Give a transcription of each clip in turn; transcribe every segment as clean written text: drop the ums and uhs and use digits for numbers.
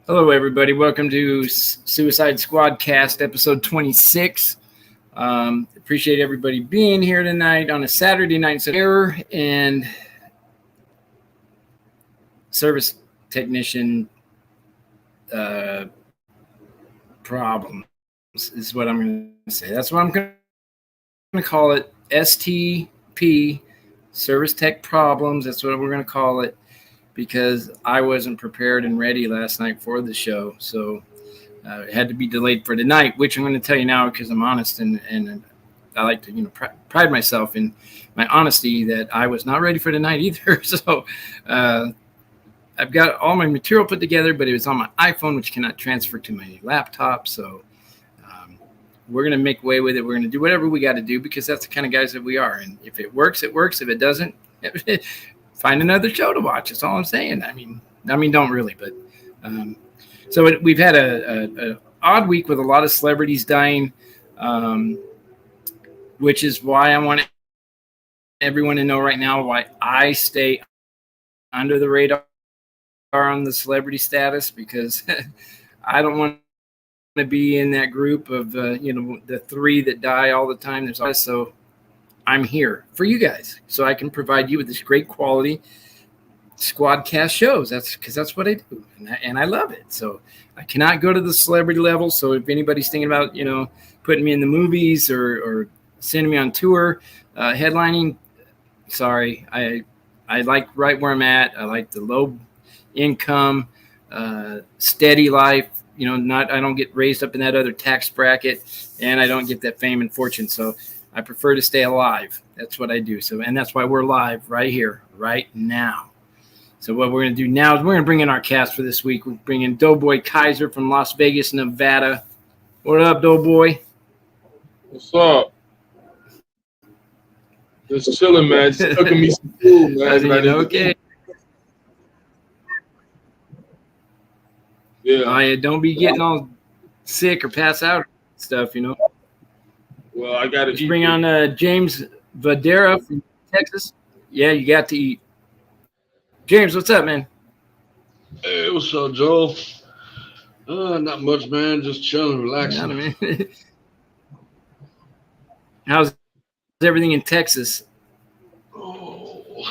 Hello, everybody. Welcome to Suicide Squadcast episode 26. Appreciate everybody being here tonight on a Saturday night. So error and service technician problems is what I'm going to say. That's what I'm going to call it. STP, service tech problems. That's what we're going to call it, because I wasn't prepared and ready last night for the show. So it had to be delayed for tonight, which I'm going to tell you now because I'm honest and I like to pride myself in my honesty that I was not ready for tonight either. So I've got all my material put together, but it was on my iPhone, which cannot transfer to my laptop. So we're going to make way with it. We're going to do whatever we got to do because that's the kind of guys that we are. And if it works, it works. If it doesn't, find another show to watch. That's all I'm saying. I mean, don't really, but so we've had a odd week with a lot of celebrities dying, which is why I want everyone to know right now why I stay under the radar on the celebrity status, because I don't want to be in that group of the three that die all the time. There's always, so I'm here for you guys so I can provide you with this great quality Squadcast shows. That's what I do, and I love it. So I cannot go to the celebrity level. So if anybody's thinking about putting me in the movies or sending me on tour, headlining, sorry, I like right where I'm at. I like the low income, steady life. I don't get raised up in that other tax bracket, and I don't get that fame and fortune. So I prefer to stay alive. That's what I do. So, and that's why we're live right here, right now. So what we're going to do now is we're going to bring in our cast for this week. We're bringing Doughboy Kaiser from Las Vegas, Nevada. What up, Doughboy? What's up? Just chilling, man. Just cooking me some food, man. Okay. Yeah. Don't be getting all sick or pass out and stuff, Well, I got to eat. Bring on James Vadera from Texas. Yeah, you got to eat. James, what's up, man? Hey, what's up, Joel? Not much, man. Just chilling, relaxing. How's everything in Texas? Oh,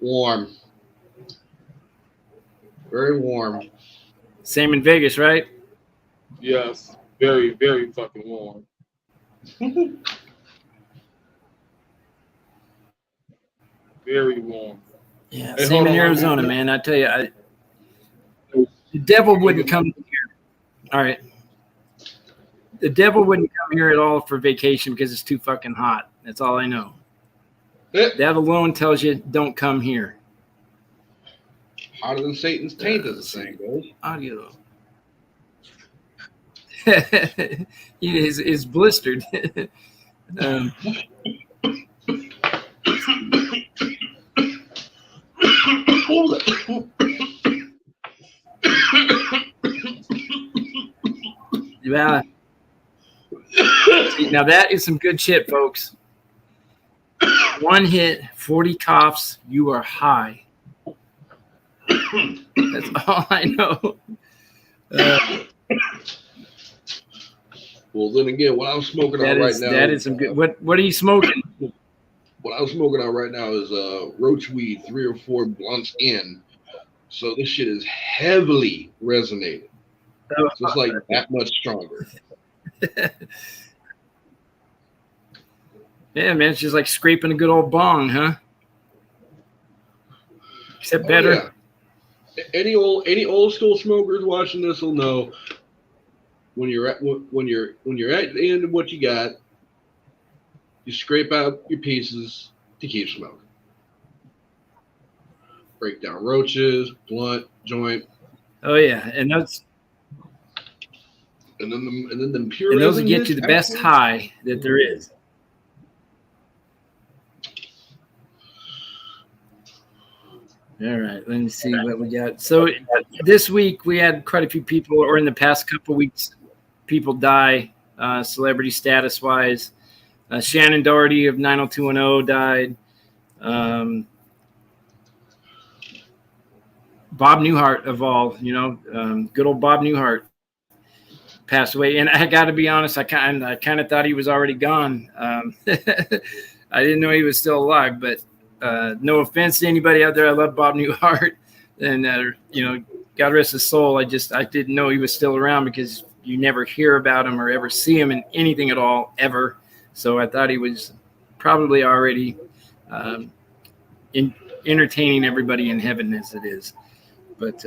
warm. Very warm. Same in Vegas, right? Yes. Very, very fucking warm. Very warm. Yeah, hey, same in Arizona, man. I tell you, the devil wouldn't come here. All right. The devil wouldn't come here at all for vacation because it's too fucking hot. That's all I know. That alone tells you don't come here. Hotter than Satan's taint, as the saying goes. Audio. He is blistered. Yeah. Now that is some good shit, folks. One hit, 40 coughs, you are high. That's all I know. Well, then again, what I'm smoking on right now. That is some good. What are you smoking? What I'm smoking on right now is roach weed, 3 or 4 blunts in. So this shit is heavily resonating. So it's like that much stronger. Yeah, man, it's just like scraping a good old bong, huh? Except better. Yeah. Any old school smokers watching this will know when you're at the end of what you got, you scrape out your pieces to keep smoking. Break down roaches, blunt, joint. Oh yeah, and those. And then the pure. And those will get you the best high that there is. All right, let me see what we got. So this week we had quite a few people, or in the past couple of weeks, people die, celebrity status wise. Shannon Doherty of 90210 died. Bob Newhart of all, good old Bob Newhart passed away. And I got to be honest, I kind of thought he was already gone. I didn't know he was still alive, but no offense to anybody out there. I love Bob Newhart, and God rest his soul. I didn't know he was still around because you never hear about him or ever see him in anything at all, ever. So I thought he was probably already entertaining everybody in heaven as it is. But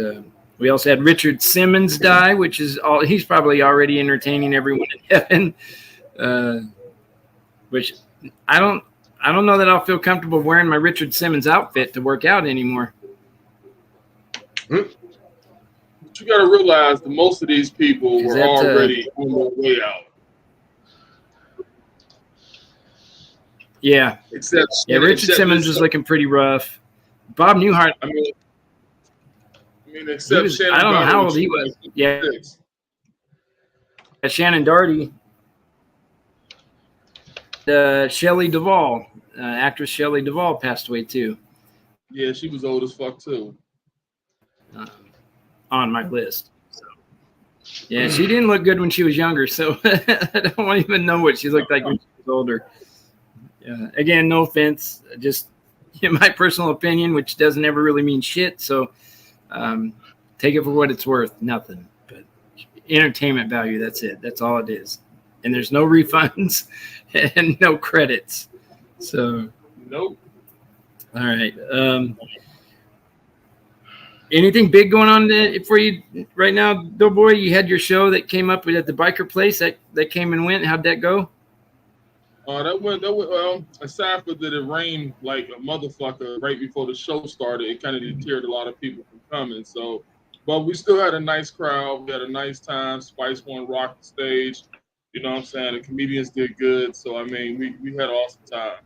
we also had Richard Simmons die, which is he's probably already entertaining everyone in heaven. Which I don't know that I'll feel comfortable wearing my Richard Simmons outfit to work out anymore. But you got to realize that most of these people were already on their way out. Yeah. Richard Simmons was looking pretty rough. Bob Newhart. I mean, except Shannon. I don't know how old he was. Yeah. Shannon Doherty. Shelley Duvall, actress Shelley Duvall, passed away too. Yeah, she was old as fuck too. On my list. So, yeah, she didn't look good when she was younger, so I don't even know what she looked like when she was older. Again, no offense, just my personal opinion, which doesn't ever really mean shit. So take it for what it's worth. Nothing but entertainment value. That's it. That's all it is. And there's no refunds and no credits. So nope. All right. Anything big going on for you right now, Doughboy? You had your show that came up at the biker place that came and went. How'd that go? That went well. Aside from that, it rained like a motherfucker right before the show started. It kind of deterred a lot of people from coming. So, but we still had a nice crowd. We had a nice time. Spice One rocked the stage. You know what I'm saying? The comedians did good. So, I mean, we had an awesome time.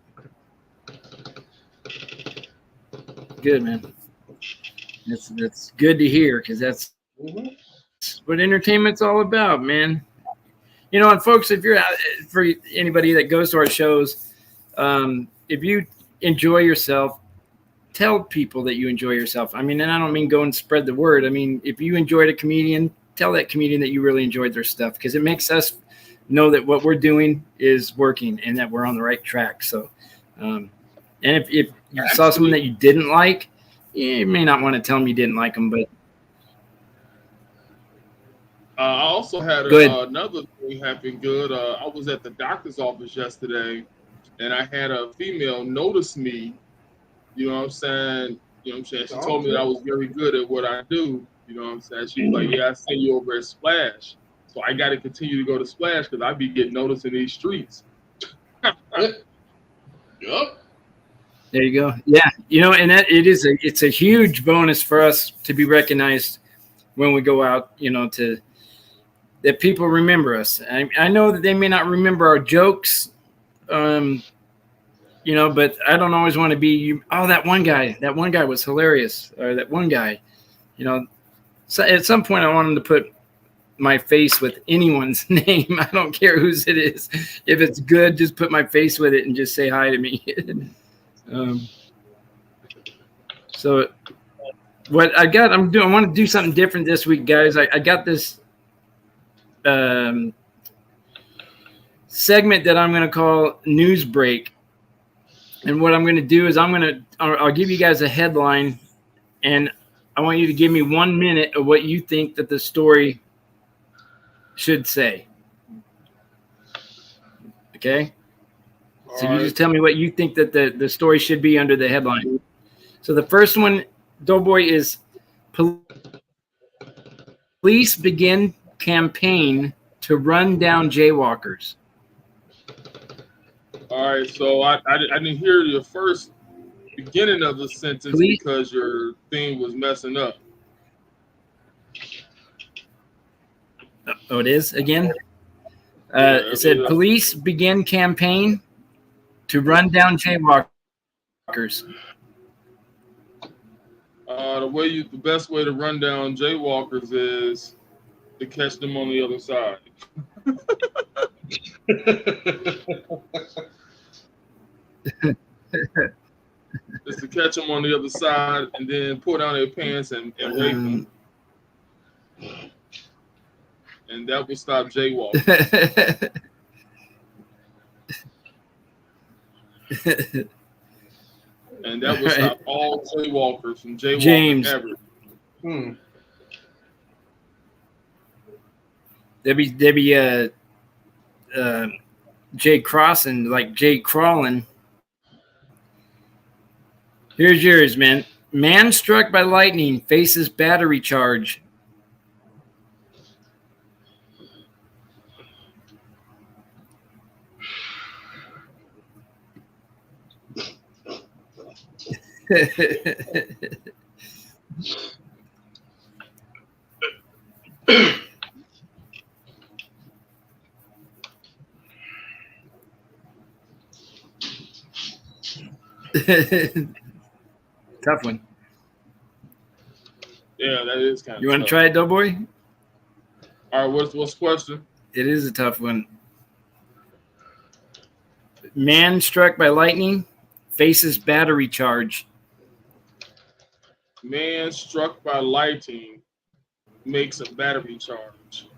Good, man. That's good to hear because that's what entertainment's all about, man. And folks, if you're out, for anybody that goes to our shows, if you enjoy yourself, tell people that you enjoy yourself. I mean, and I don't mean go and spread the word. I mean, if you enjoyed a comedian, tell that comedian that you really enjoyed their stuff because it makes us know that what we're doing is working and that we're on the right track. So, and if you saw someone that you didn't like, you may not want to tell them you didn't like them, but I also had another thing happen good. I was at the doctor's office yesterday, and I had a female notice me. You know what I'm saying? She told me that I was very good at what I do. You know what I'm saying? She was like, "Yeah, I seen you over at Splash." So I got to continue to go to Splash because I be getting noticed in these streets. Yup. There you go. Yeah, and that it's a huge bonus for us to be recognized when we go out. That people remember us. I know that they may not remember our jokes, but I don't always want to be. Oh, that one guy was hilarious, or that one guy. So at some point I want them to put my face with anyone's name. I don't care whose it is. If it's good, just put my face with it and just say hi to me. So what I want to do something different this week, guys. I got this segment that I'm going to call News Break. And what I'm going to do is I'll give you guys a headline, and I want you to give me 1 minute of what you think that the story should say. Okay? So you just tell me what you think that the story should be under the headline. So the first one, Doughboy, is police begin campaign to run down jaywalkers. All right, so I didn't hear your first beginning of the sentence because your thing was messing up. Oh, it is again? It said police begin campaign to run down jaywalkers. The best way to run down jaywalkers is to catch them on the other side. is to catch them on the other side and then pull down their pants and rape them. And that would stop jaywalking. And that would stop all jaywalkers from jaywalking ever. There'd be Jay crossing, like Jay crawling. Here's yours, man. Man struck by lightning faces battery charge. Tough one. Yeah, that is kind of. You want to try it, Doughboy? All right, what's the question? It is a tough one. Man struck by lightning faces battery charge. Man struck by lightning makes a battery charge.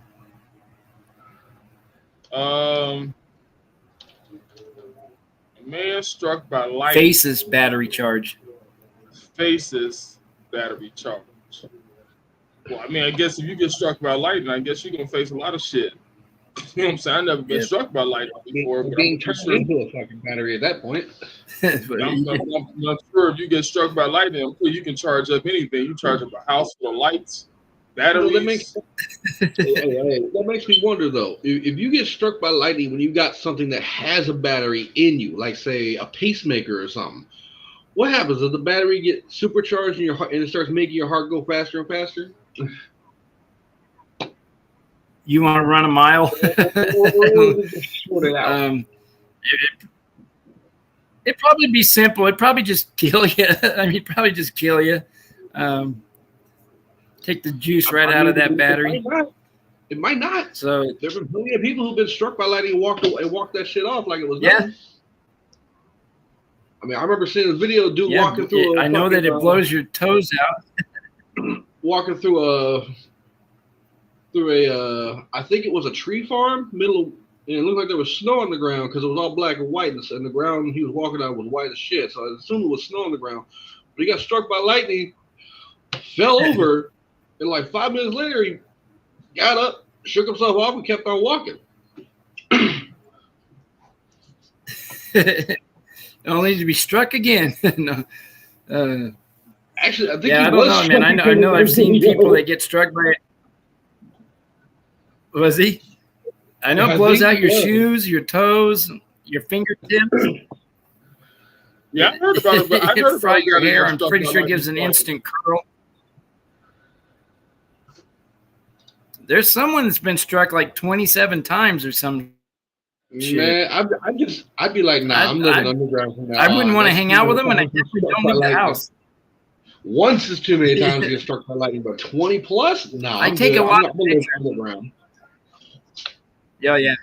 Man struck by lightning faces battery charge. Faces battery charge. Well, I mean, I guess if you get struck by lightning, I guess you're gonna face a lot of shit. You know what I'm saying? I've never been struck by lightning before. But being turned into a fucking battery at that point. I'm not sure if you get struck by lightning, you can charge up anything. You charge up a house full of lights, batteries. That makes me wonder though. If you get struck by lightning when you got something that has a battery in you, like say a pacemaker or something, what happens? Does the battery get supercharged in your heart and it starts making your heart go faster and faster? You want to run a mile? It'd probably be simple. It'd probably just kill you. I mean, probably just kill you. Take the juice right out of that battery. It might not. So there's been plenty of people who've been struck by lightning and walked that shit off like it was nothing. I mean, I remember seeing a video dude walking through. I know that it blows your toes out. Walking through a I think it was a tree farm, and it looked like there was snow on the ground because it was all black and white, and the ground he was walking on was white as shit. So I assumed it was snow on the ground. But he got struck by lightning, fell over, and like 5 minutes later he got up, shook himself off, and kept on walking. Only to be struck again. No. Actually, I think I don't know, man. I know. I've seen people that get struck by it. Was he? I know it blows out your shoes, your toes, your fingertips. Yeah, I heard about it. But I heard fry about your hair. I'm pretty sure it gives an instant curl. There's someone that's been struck like 27 times or something. Man, I'd be like, nah, I'm living underground from now I wouldn't want to hang out with them, and I definitely don't leave the house. Once is too many times to get struck by lightning, but 20 plus? No, I take a lot of pictures. Underground. Yeah.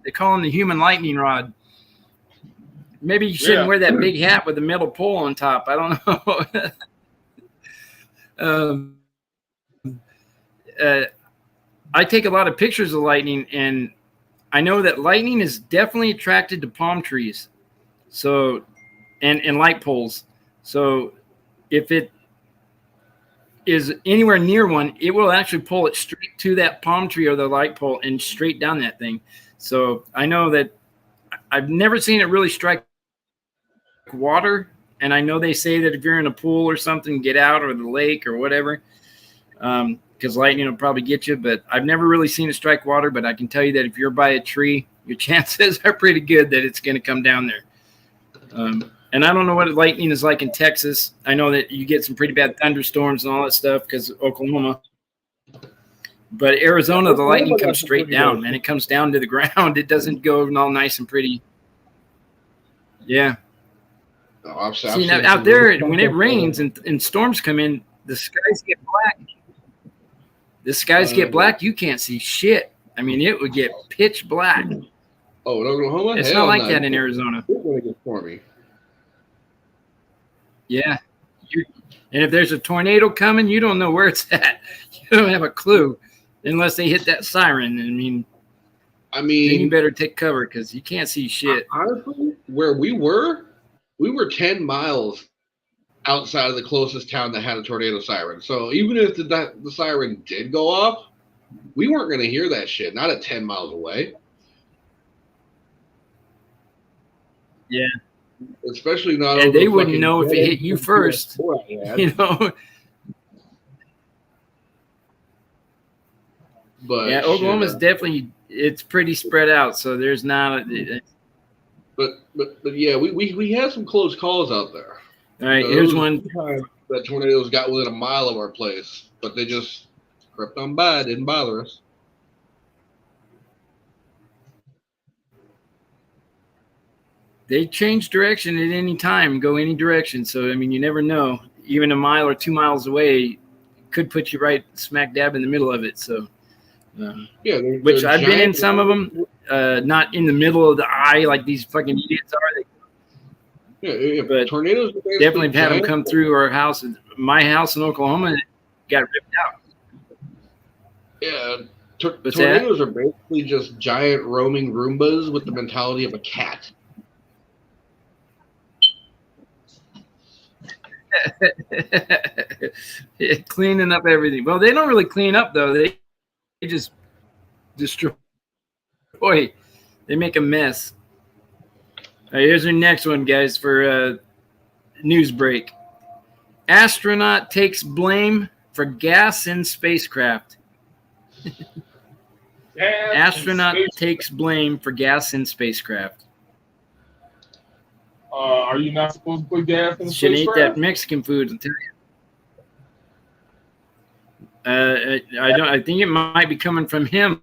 They call him the human lightning rod. Maybe you shouldn't wear that big hat with the metal pole on top. I don't know. I take a lot of pictures of lightning, and I know that lightning is definitely attracted to palm trees, so and light poles. So if it is anywhere near one, it will actually pull it straight to that palm tree or the light pole and straight down that thing. So I know that I've never seen it really strike water, and I know they say that if you're in a pool or something, get out, or the lake or whatever, because lightning will probably get you. But I've never really seen it strike water, but I can tell you that if you're by a tree, your chances are pretty good that it's going to come down there. And I don't know what lightning is like in Texas. I know that you get some pretty bad thunderstorms and all that stuff because of Oklahoma. But Arizona, the lightning comes straight down, man. It comes down to the ground. It doesn't go all nice and pretty. Yeah. See, now, out there, when it rains and storms come in, the skies get black. The skies get black. You can't see shit. I mean, it would get pitch black. Oh, in Oklahoma? It's not like that in Arizona. It's going to get stormy. Yeah. And if there's a tornado coming, you don't know where it's at. You don't have a clue unless they hit that siren. I mean, then you better take cover because you can't see shit. Honestly, where we were 10 miles outside of the closest town that had a tornado siren. So even if the siren did go off, we weren't going to hear that shit. Not at 10 miles away. Yeah. Especially not. And they wouldn't know if it hit you first. You know. But yeah, Oklahoma's definitely, it's pretty spread out. So there's not. But yeah, we had some close calls out there. All right, here's one. That tornadoes got within a mile of our place, but they just crept on by, didn't bother us. They change direction at any time, go any direction. So, I mean, you never know. Even a mile or 2 miles away could put you right smack dab in the middle of it. So, yeah, which I've been in some of them, not in the middle of the eye like these fucking idiots are. Yeah, but tornadoes definitely had them come through our house. My house in Oklahoma got ripped out. Yeah, tornadoes are basically just giant roaming Roombas with the mentality of a cat. Cleaning up everything. Well, they don't really clean up though. They just destroy. They make a mess. All right, here's our next one, guys, for news break. Astronaut takes blame for gas in spacecraft. Astronaut takes blame for gas in spacecraft. Are you not supposed to put gas in the Should spacecraft? eat that Mexican food, I'll tell you. I think it might be coming from him.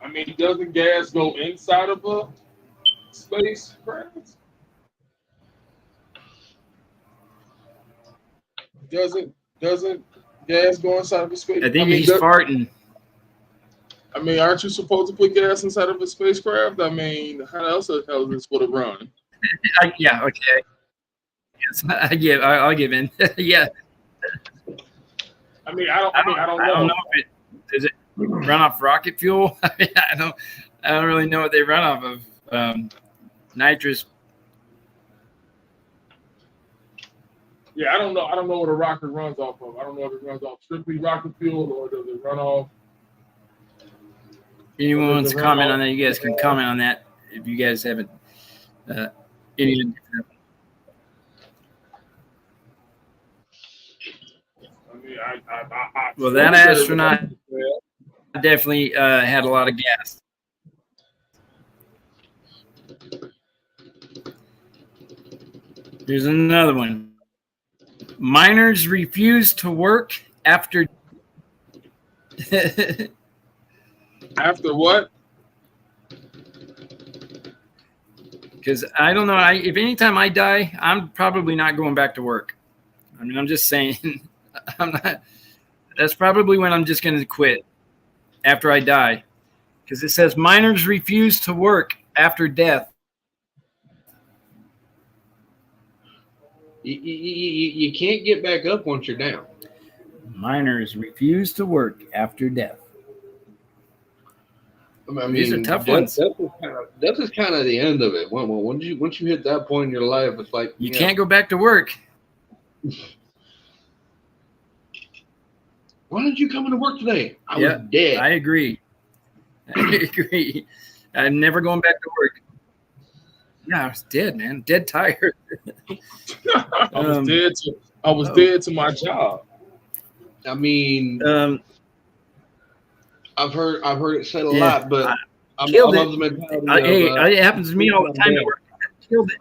I mean, doesn't gas go inside of a spacecraft? Doesn't gas go inside of a spacecraft? I think he's farting. I mean, aren't you supposed to put gas inside of a spacecraft? I mean, how else the hell is this going to run? Yeah, okay. Yes, I'll give in. Yeah. I mean, I don't know. If does it run off rocket fuel? I mean, I don't really know what they run off of. Nitrous. Yeah, I don't know. I don't know what a rocket runs off of. I don't know if it runs off strictly rocket fuel or does it run off. Anyone wants to comment on that? You guys can comment on that if you guys haven't. Any. Well, that astronaut definitely had a lot of gas. Here's another one. Miners refuse to work after. After what? Because I don't know. If anytime I die, I'm probably not going back to work. I mean, I'm just saying. I'm not. That's probably when I'm just going to quit after I die, because it says miners refuse to work after death. You can't get back up once you're down. Miners refuse to work after death. I mean, these are tough ones. That's just kind of the end of it. Once you hit that point in your life, it's like you can't go back to work. Why didn't you come into work today? I was dead. I agree. I'm never going back to work. Yeah, I was dead, man. Dead tired. I was dead to my job. I mean, I've heard it said a lot, but I love the mentality. It happens to me all the time at work. I killed it.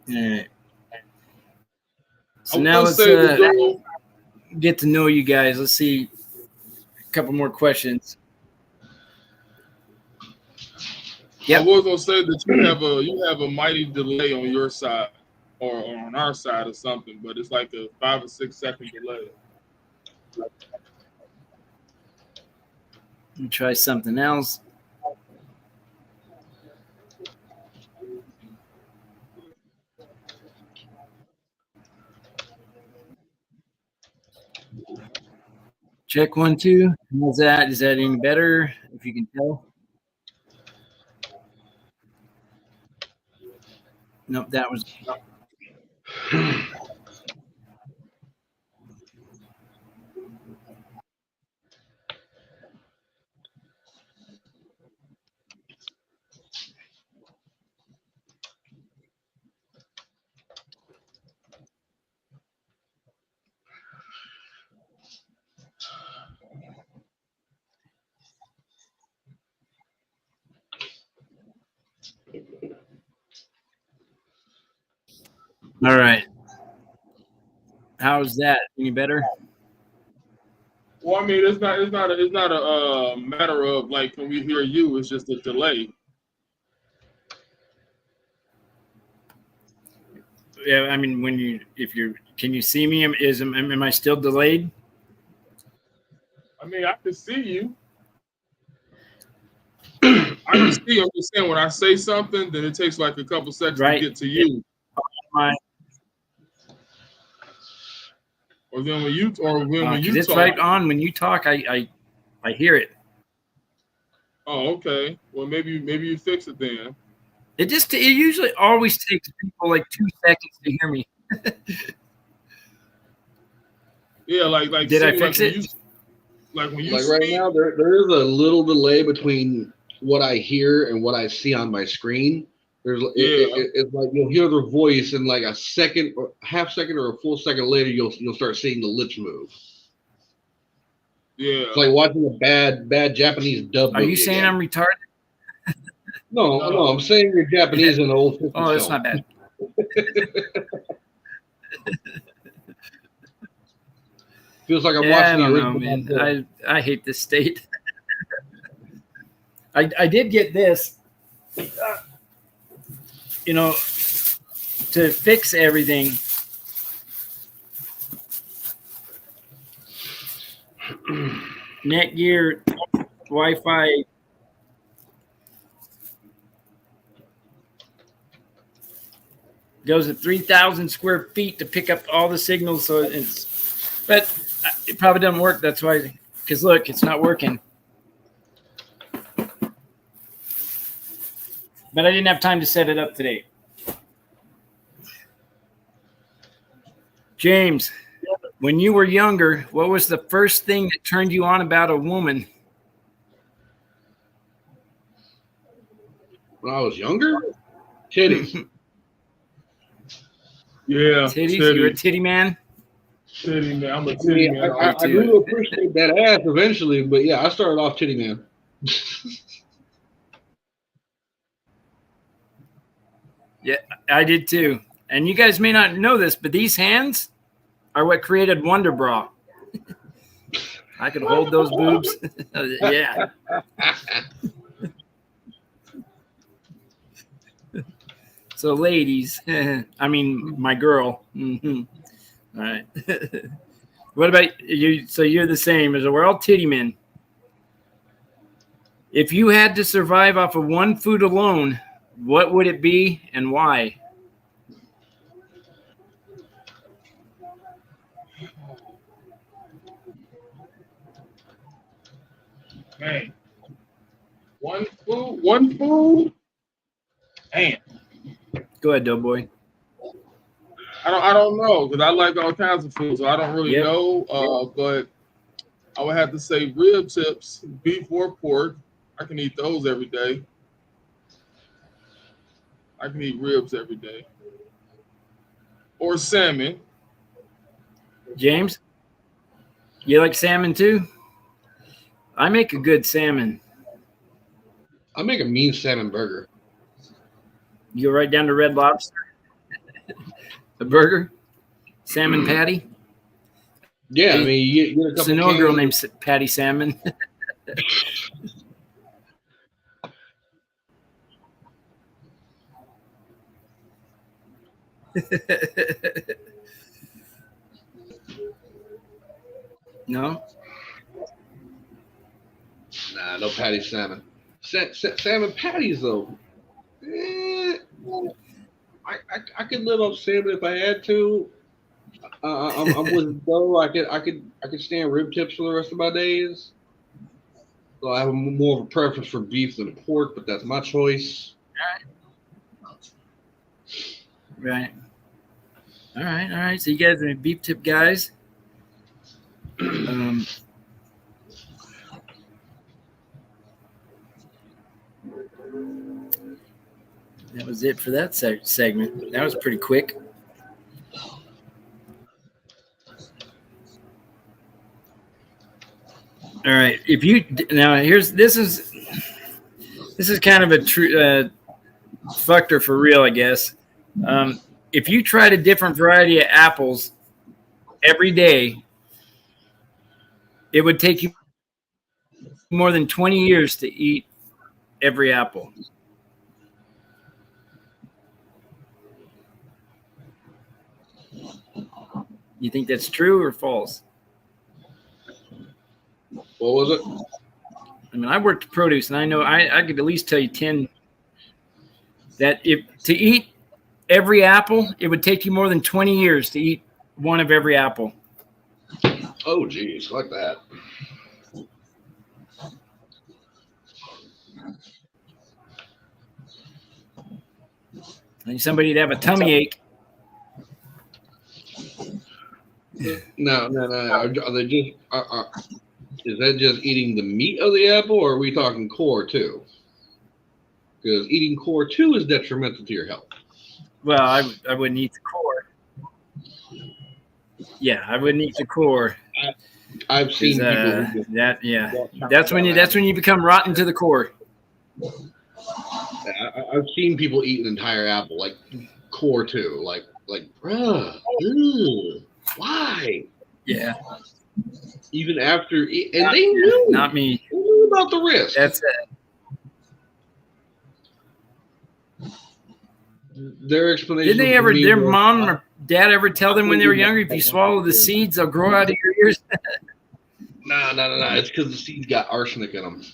All right. So now let's get to know you guys. Let's see a couple more questions. Yep. I was gonna say that you have a mighty delay on your side or on our side or something, but it's like a 5 or 6 second delay. Let me try something else. Check 1, 2. How's that? Is that any better? If you can tell. Nope, that was. All right. How's that? Any better? Well, I mean, it's not a matter of like when we hear you, it's just a delay. Yeah, I mean, can you see me? Am I still delayed? I mean, I can see you. I can see. I'm just saying when I say something, then it takes like a couple seconds to get to you. Or then when you it's talk, right on when you talk. I hear it. Oh, okay. Well, maybe you fix it then. It usually always takes people like 2 seconds to hear me. Yeah, like did I fix it? When you like speak, right now, there is a little delay between what I hear and what I see on my screen. It's like you'll hear their voice, and like a second, or half second, or a full second later, you'll start seeing the lips move. Yeah, it's like watching a bad Japanese dub movie. Are you saying again. I'm retarded? No, I'm saying you're Japanese in an old 50s Oh, that's film. not bad. Feels like I'm watching the original. Man. I hate this state. I did get this, to fix everything. Netgear Wi-Fi goes at 3,000 square feet to pick up all the signals. But it probably doesn't work. That's why, because look, it's not working. But I didn't have time to set it up today. James, when you were younger, what was the first thing that turned you on about a woman? When I was younger? Titties. Yeah. Titties? You're a titty man? Titty man. I'm a titty man. I do appreciate that ass eventually, but yeah, I started off titty man. Yeah, I did too. And you guys may not know this, but these hands are what created Wonder Bra. I could hold those boobs. Yeah. So, ladies, I mean, my girl. Mm-hmm. All right. What about you? So you're the same as we're all titty men. If you had to survive off of one food alone, what would it be and why? Man, one food. Man, go ahead, Doughboy. I don't know because I like all kinds of food, so I don't really know. But I would have to say rib tips, beef or pork. I can eat those every day. I can eat ribs every day. Or salmon. James, you like salmon too? I make a good salmon. I make a mean salmon burger. You go right down to Red Lobster. A burger, salmon patty. Yeah, I mean, you get a couple. I know a girl named Patty Salmon. No. Nah, no patty salmon. Salmon patties though. I could live off salmon if I had to. I'm with Joe. I could stand rib tips for the rest of my days. So I have more of a preference for beef than pork, but that's my choice. Right. All right. So you guys are beef tip guys. That was it for that segment. That was pretty quick. All right. This is kind of a true factor for real, I guess. If you tried a different variety of apples every day, it would take you more than 20 years to eat every apple. You think that's true or false? What was it? I mean, I worked produce, and I know I could at least tell you 10 that if to eat every apple, it would take you more than 20 years to eat one of every apple. Oh, geez, like that. I need somebody to have a tummy ache. No. Are they just? Is that just eating the meat of the apple, or are we talking core too? Because eating core too is detrimental to your health. Well, I wouldn't eat the core. Yeah, I wouldn't eat the core. I've seen people that. Yeah, that's when you become rotten to the core. I've seen people eat an entire apple, like core too, like, bruh, why? Yeah. Even after, and they knew. Not me. They knew about the risk. That's it. Their explanation. Did their mom or dad ever tell them when they were younger, if you swallow the seeds, they'll grow out of your ears? No. It's because the seeds got arsenic in them.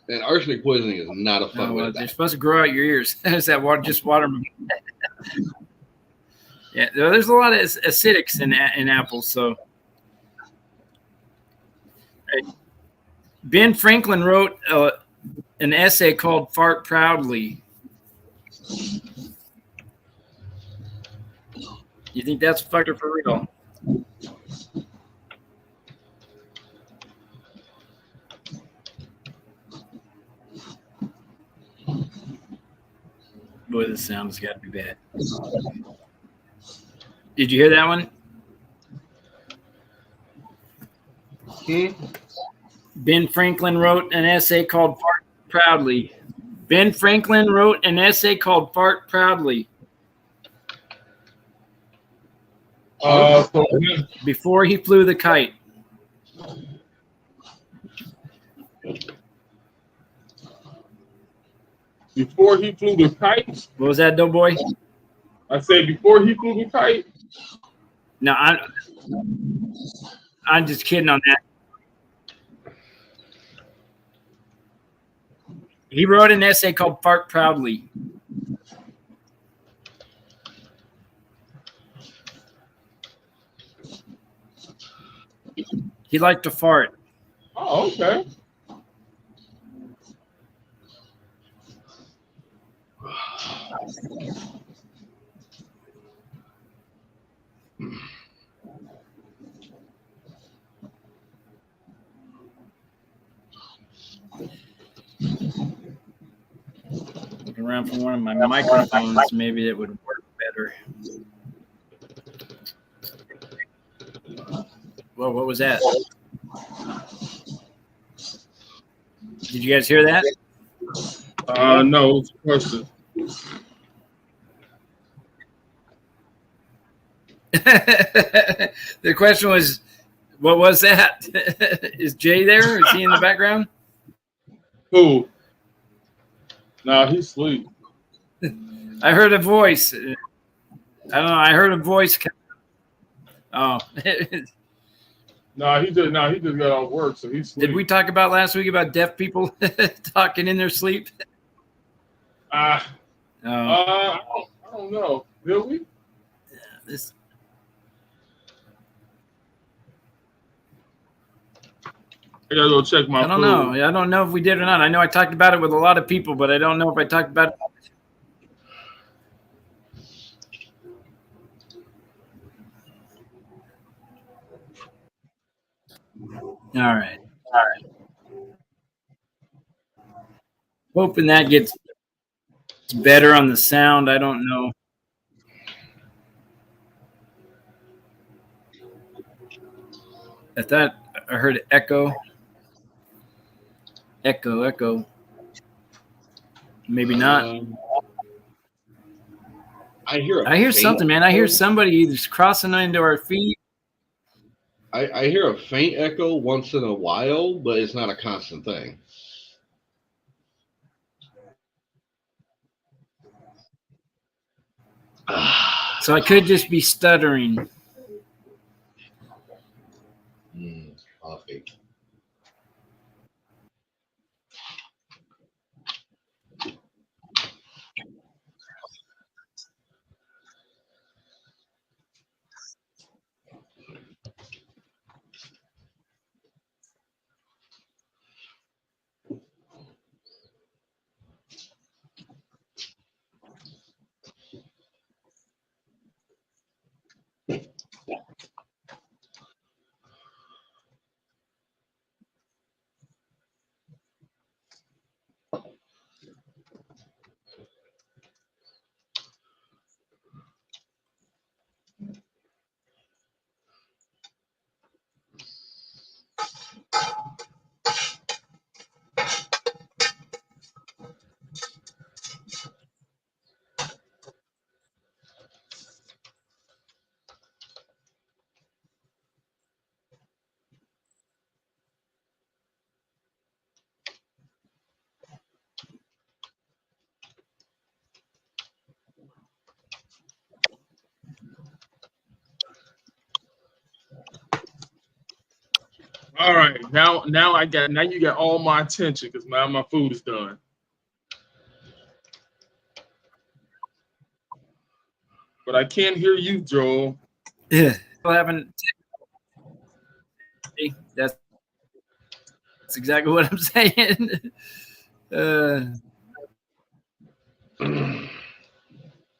And arsenic poisoning is not a fun way. They're supposed to grow out your ears. Is that water? Yeah, there's a lot of acidics in apples. So, Ben Franklin wrote an essay called "Fart Proudly." You think that's a factor for real? Boy, this sound has got to be bad. Did you hear that one? Ben Franklin wrote an essay called Fart Proudly. Ben Franklin wrote an essay called Fart Proudly. Before he flew the kite. Before he flew the kite? What was that, Doughboy? I said before he flew the kite? No, I'm just kidding on that. He wrote an essay called Fart Proudly. He liked to fart. Oh, okay. Looking around for one of my microphones, maybe it would work better. Well, what was that? Did you guys hear that? No, it's a question. The question was, what was that? Is Jay there? Is he in the background? Who? No, he's asleep. I heard a voice. I don't know. I heard a voice. Oh. No, he did. No, he just got off work, so he's. Did we talk about last week about deaf people talking in their sleep? I don't know. Did we? This. I gotta go check my. I don't know. I don't know if we did or not. I know I talked about it with a lot of people, but I don't know if I talked about it. All right. Hoping that gets better on the sound. I don't know. I thought I heard echo. Echo. Maybe not. I hear something, man. I hear somebody just crossing into our feed. I hear a faint echo once in a while, but it's not a constant thing. So I could just be stuttering. Coffee. All right, now you got all my attention because now my food is done. But I can't hear you, Joel. Yeah, that's exactly what I'm saying.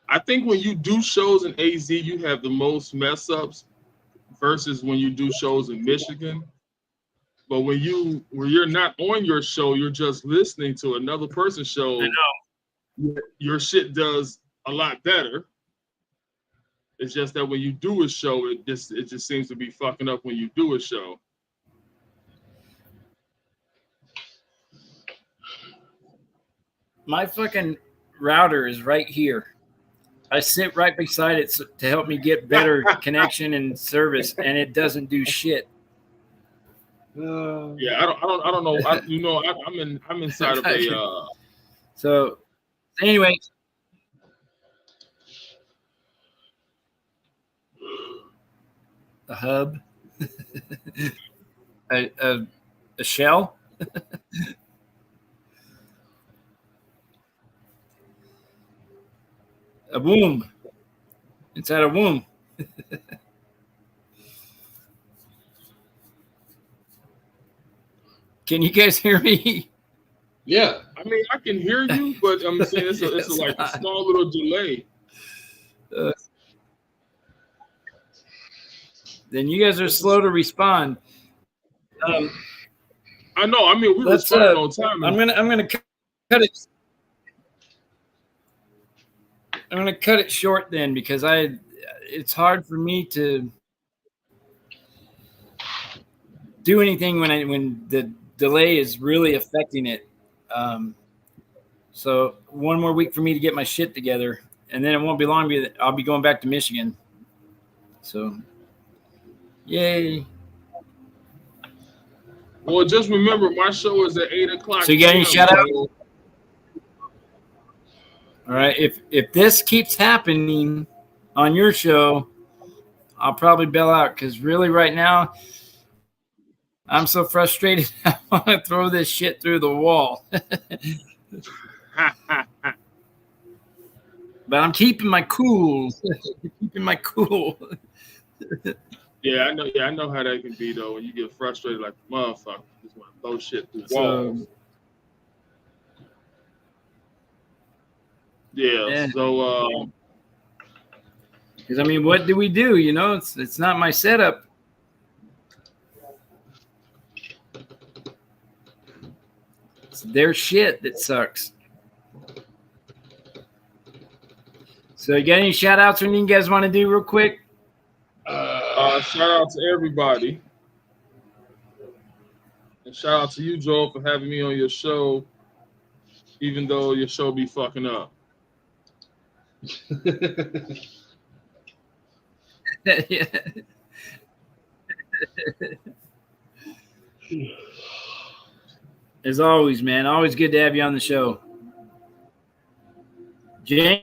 I think when you do shows in AZ, you have the most mess ups versus when you do shows in Michigan. But when you're not on your show, you're just listening to another person's show. I know. Your shit does a lot better. It's just that when you do a show, it just seems to be fucking up when you do a show. My fucking router is right here. I sit right beside it to help me get better connection and service, and it doesn't do shit. Yeah, I don't know. I'm inside of a. So, anyway, a hub, a shell. A womb. Inside a womb. Can you guys hear me? Yeah. I mean, I can hear you, but I'm saying it's like a small little delay. Then you guys are slow to respond. I know. I mean, we respond on time. I'm gonna cut it. I'm gonna cut it short then because it's hard for me to do anything when the delay is really affecting it. So one more week for me to get my shit together, and then it won't be long. I'll be going back to Michigan. So, yay! Well, just remember, my show is at 8:00. So you got any shout out? All right. If this keeps happening on your show, I'll probably bail out because really right now I'm so frustrated. I want to throw this shit through the wall. But I'm keeping my cool. Keeping my cool. Yeah, I know how that can be though. When you get frustrated like a motherfucker, you just want to throw shit through walls. Yeah. So, because I mean, what do we do? You know, it's not my setup. It's their shit that sucks. So, you got any shout outs or anything you guys want to do real quick? Shout out to everybody. And shout out to you, Joel, for having me on your show, even though your show be fucking up. Yeah. As always, man. Always good to have you on the show. James?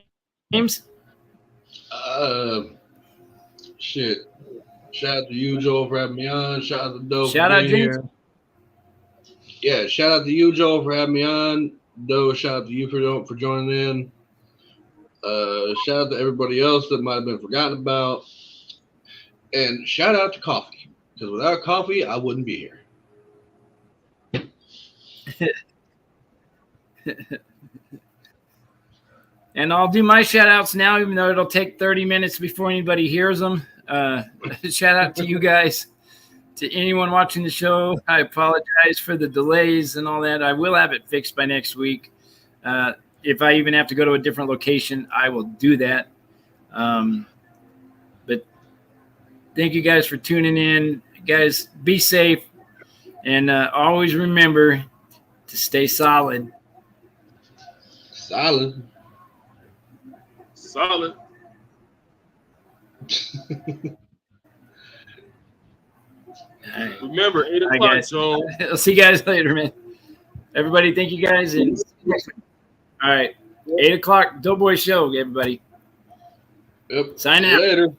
Shit. Shout out to you, Joel, for having me on. Shout out to Doe Shout for out, being James. here. Yeah, shout out to you, Joel, for having me on. Doe, shout out to you for joining in. Shout out to everybody else that might have been forgotten about. And shout out to coffee. Because without coffee, I wouldn't be here. And I'll do my shout outs now, even though it'll take 30 minutes before anybody hears them. Shout out to you guys, to anyone watching the show. I apologize for the delays and all that. I will have it fixed by next week. If I even have to go to a different location, I will do that. But thank you guys for tuning in. Guys, be safe. And always remember to stay solid. Solid. Right. Remember, 8 o'clock, Joel. I'll see you guys later, man. Everybody, thank you guys. And all right, 8 o'clock, Doughboy Show, everybody. Yep. Sign out. Later.